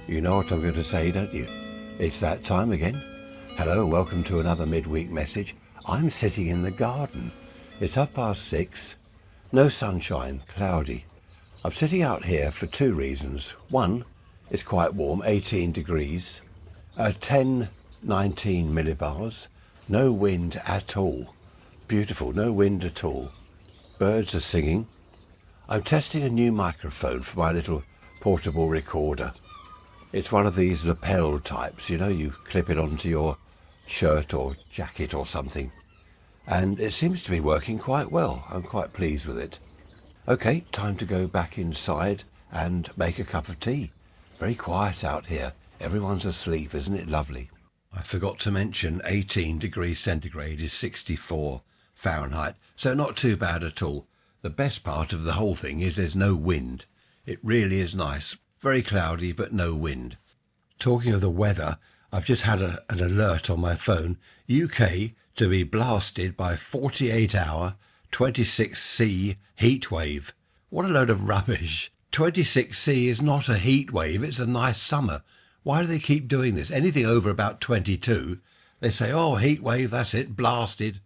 You know what I'm going to say, don't you? It's that time again. Hello, welcome to another midweek message. I'm sitting in the garden. It's 6:30. No sunshine, cloudy. I'm sitting out here for two reasons. One, it's quite warm, 18 degrees, 19 millibars, no wind at all. Beautiful, no wind at all. Birds are singing. I'm testing a new microphone for my little portable recorder. It's one of these lapel types, you know, you clip it onto your shirt or jacket or something. And it seems to be working quite well. I'm quite pleased with it. Okay, time to go back inside and make a cup of tea. Very quiet out here. Everyone's asleep, isn't it lovely? I forgot to mention 18 degrees centigrade is 64 Fahrenheit, so not too bad at all. The best part of the whole thing is there's no wind. It really is nice. Very cloudy, but no wind. Talking of the weather, I've just had an alert on my phone. UK to be blasted by 48-hour 26C heat wave. What a load of rubbish. 26C is not a heat wave, it's a nice summer. Why do they keep doing this? Anything over about 22, they say, oh, heat wave, that's it, blasted.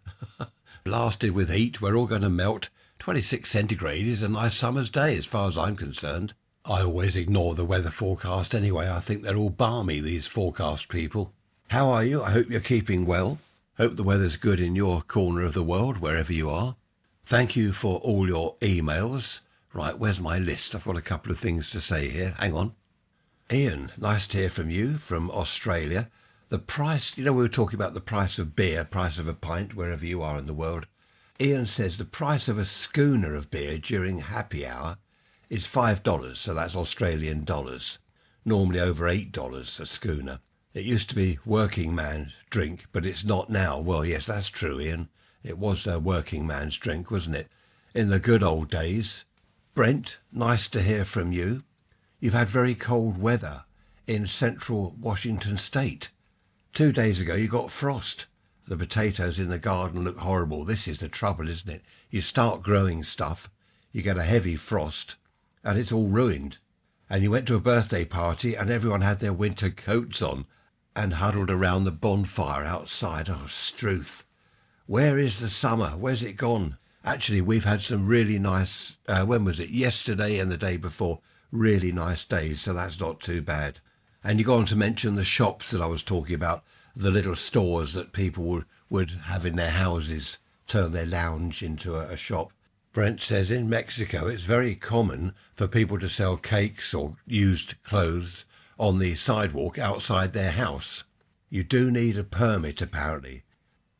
Blasted with heat, we're all going to melt. 26 centigrade is a nice summer's day as far as I'm concerned. I always ignore the weather forecast anyway. I think they're all balmy, these forecast people. How are you? I hope you're keeping well. Hope the weather's good in your corner of the world, wherever you are. Thank you for all your emails. Right, where's my list? I've got a couple of things to say here. Hang on. Ian, nice to hear from you from Australia. The price, you know, we were talking about the price of beer, price of a pint, wherever you are in the world. Ian says the price of a schooner of beer during happy hour is $5, so that's Australian dollars. Normally over $8 a schooner. It used to be working man's drink, but it's not now. Well, yes, that's true, Ian. It was a working man's drink, wasn't it? In the good old days. Brent, nice to hear from you. You've had very cold weather in central Washington state. 2 days ago you got frost. The potatoes in the garden look horrible. This is the trouble, isn't it? You start growing stuff, you get a heavy frost, and it's all ruined. And you went to a birthday party and everyone had their winter coats on and huddled around the bonfire outside. Oh, Struth. Where is the summer? Where's it gone? Actually, we've had some really nice, when was it? Yesterday and the day before. Really nice days, so that's not too bad. And you go on to mention the shops that I was talking about, the little stores that people would have in their houses, turn their lounge into a shop. Brent says in Mexico it's very common for people to sell cakes or used clothes on the sidewalk outside their house. You do need a permit, apparently.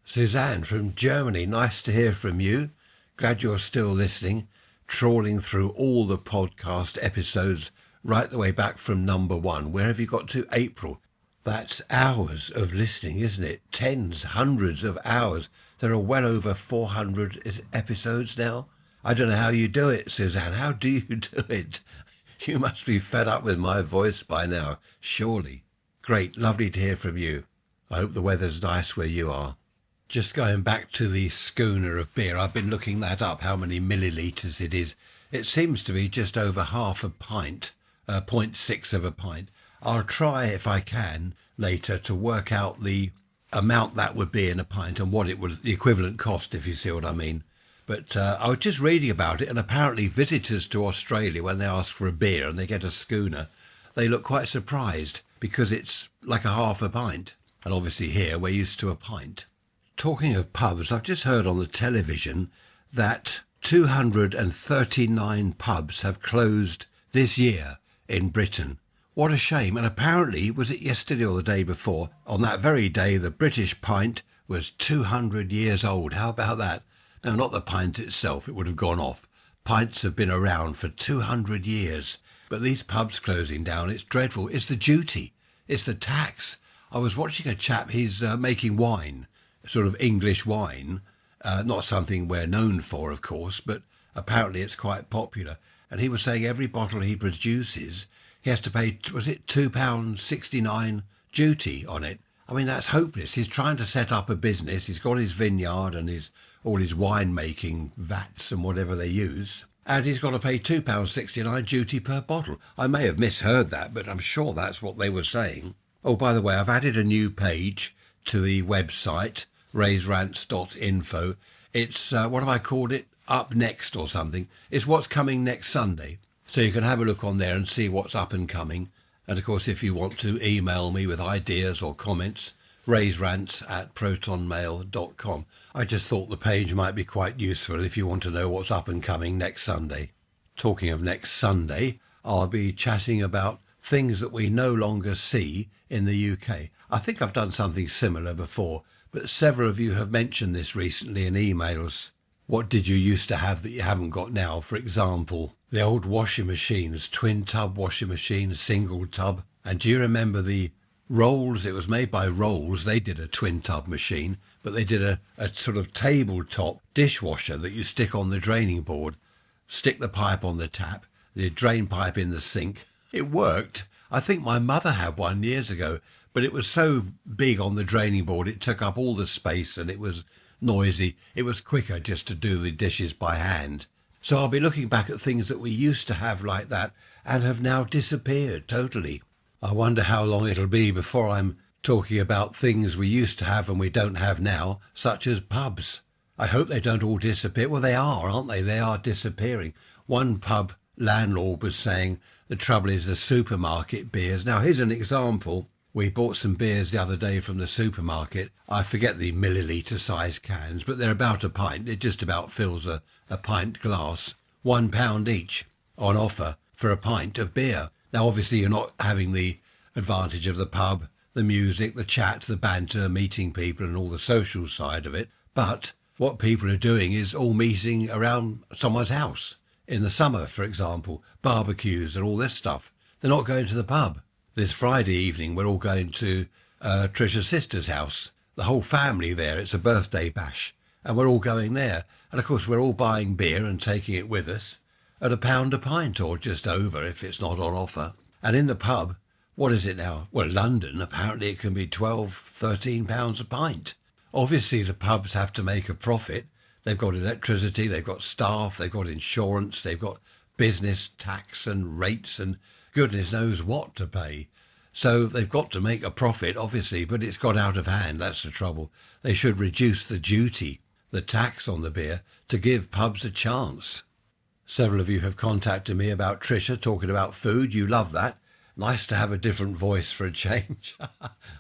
Suzanne from Germany, nice to hear from you. Glad you're still listening, trawling through all the podcast episodes right the way back from number 1. Where have you got to? April. That's hours of listening, isn't it? Tens, hundreds of hours. There are well over 400 episodes now. I don't know how you do it, Suzanne. How do you do it? You must be fed up with my voice by now, surely. Great, lovely to hear from you. I hope the weather's nice where you are. Just going back to the schooner of beer, I've been looking that up, how many millilitres it is. It seems to be just over half a pint, 0.6 of a pint. I'll try, if I can, later to work out the amount that would be in a pint and what it would, the equivalent cost, if you see what I mean. But I was just reading about it, and apparently visitors to Australia, when they ask for a beer and they get a schooner, they look quite surprised because it's like a half a pint. And obviously here we're used to a pint. Talking of pubs, I've just heard on the television that 239 pubs have closed this year in Britain. What a shame. And apparently, was it yesterday or the day before, on that very day the British pint was 200 years old. How about that? No, not the pint itself, it would have gone off. Pints have been around for 200 years. But these pubs closing down, it's dreadful. It's the duty. It's the tax. I was watching a chap, he's making wine, sort of English wine. Not something we're known for, of course, but apparently it's quite popular. And he was saying every bottle he produces, he has to pay, was it £2.69 duty on it? I mean, that's hopeless. He's trying to set up a business. He's got his vineyard and all his wine-making vats and whatever they use. and he's got to pay £2.69 duty per bottle. I may have misheard that, but I'm sure that's what they were saying. Oh, by the way, I've added a new page to the website, rants.info. It's, what have I called it? Up Next or something. It's what's coming next Sunday. So you can have a look on there and see what's up and coming. And of course, if you want to email me with ideas or comments, rants@protonmail.com. I just thought the page might be quite useful if you want to know what's up and coming next Sunday. Talking of next Sunday, I'll be chatting about things that we no longer see in the UK. I think I've done something similar before, but several of you have mentioned this recently in emails. What did you used to have that you haven't got now? For example, the old washing machines, twin tub washing machine, single tub. And do you remember the Rolls? It was made by Rolls. They did a twin tub machine, but they did a sort of tabletop dishwasher that you stick on the draining board, stick the pipe on the tap, the drain pipe in the sink. It worked. I think my mother had one years ago, but it was so big on the draining board, it took up all the space and it was noisy. It was quicker just to do the dishes by hand. So I'll be looking back at things that we used to have like that and have now disappeared totally. I wonder how long it'll be before I'm talking about things we used to have and we don't have now, such as pubs. I hope they don't all disappear. Well, they are, aren't they? They are disappearing. One pub landlord was saying the trouble is the supermarket beers. Now, here's an example. We bought some beers the other day from the supermarket. I forget the milliliter size cans, but they're about a pint. It just about fills a pint glass. £1 each on offer for a pint of beer. Now, obviously, you're not having the advantage of the pub, the music, the chat, the banter, meeting people and all the social side of it. But what people are doing is all meeting around someone's house. In the summer, for example, barbecues and all this stuff. They're not going to the pub. This Friday evening, we're all going to Trisha's sister's house. The whole family there. It's a birthday bash. And we're all going there. And of course, we're all buying beer and taking it with us at £1 a pint or just over if it's not on offer. And in the pub, what is it now? Well, London, apparently it can be £12, £13 a pint. Obviously, the pubs have to make a profit. They've got electricity, they've got staff, they've got insurance, they've got business tax and rates and goodness knows what to pay. So they've got to make a profit, obviously, but it's got out of hand. That's the trouble. They should reduce the duty, the tax on the beer, to give pubs a chance. Several of you have contacted me about Trisha talking about food. You love that. Nice to have a different voice for a change.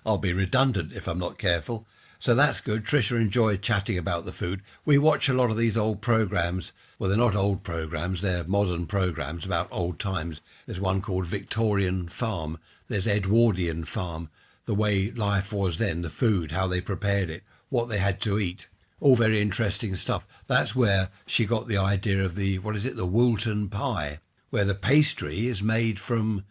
I'll be redundant if I'm not careful. So that's good. Trisha enjoyed chatting about the food. We watch a lot of these old programmes. Well, they're not old programmes, they're modern programmes about old times. There's one called Victorian Farm. There's Edwardian Farm. The way life was then, the food, how they prepared it, what they had to eat. All very interesting stuff. That's where she got the idea of the Woolton pie, where the pastry is made from,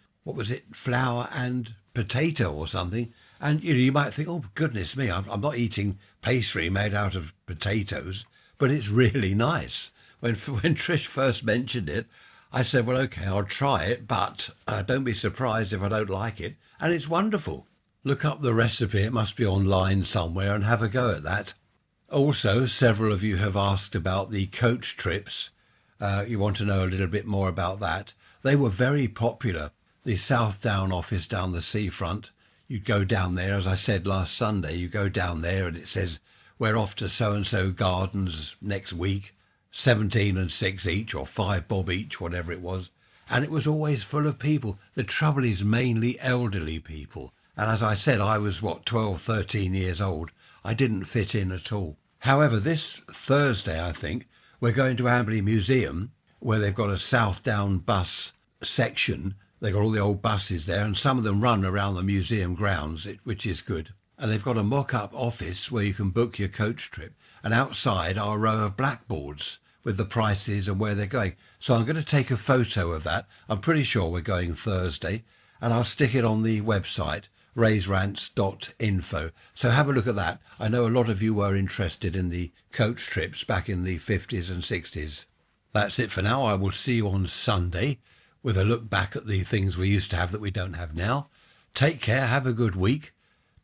flour and potato or something. And you might think, oh, goodness me, I'm not eating pastry made out of potatoes, but it's really nice. When Trish first mentioned it, I said, well, OK, I'll try it, but don't be surprised if I don't like it. And it's wonderful. Look up the recipe. It must be online somewhere and have a go at that. Also, several of you have asked about the coach trips. You want to know a little bit more about that. They were very popular. The South Down office down the seafront. You'd go down there, as I said last Sunday, you go down there and it says, we're off to so-and-so gardens next week, 17 and 6 each or 5 bob each, whatever it was. And it was always full of people. The trouble is mainly elderly people. And as I said, I was, 12, 13 years old. I didn't fit in at all. However, this Thursday, I think, we're going to Amberley Museum, where they've got a South Down bus section. They've got all the old buses there, and some of them run around the museum grounds, which is good. And they've got a mock-up office where you can book your coach trip. And outside are a row of blackboards with the prices and where they're going. So I'm going to take a photo of that. I'm pretty sure we're going Thursday. And I'll stick it on the website, rants.info. So have a look at that. I know a lot of you were interested in the coach trips back in the 50s and 60s. That's it for now. I will see you on Sunday with a look back at the things we used to have that we don't have now. Take care. Have a good week.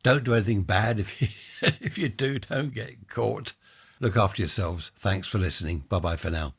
Don't do anything bad. If you do, don't get caught. Look after yourselves. Thanks for listening. Bye-bye for now.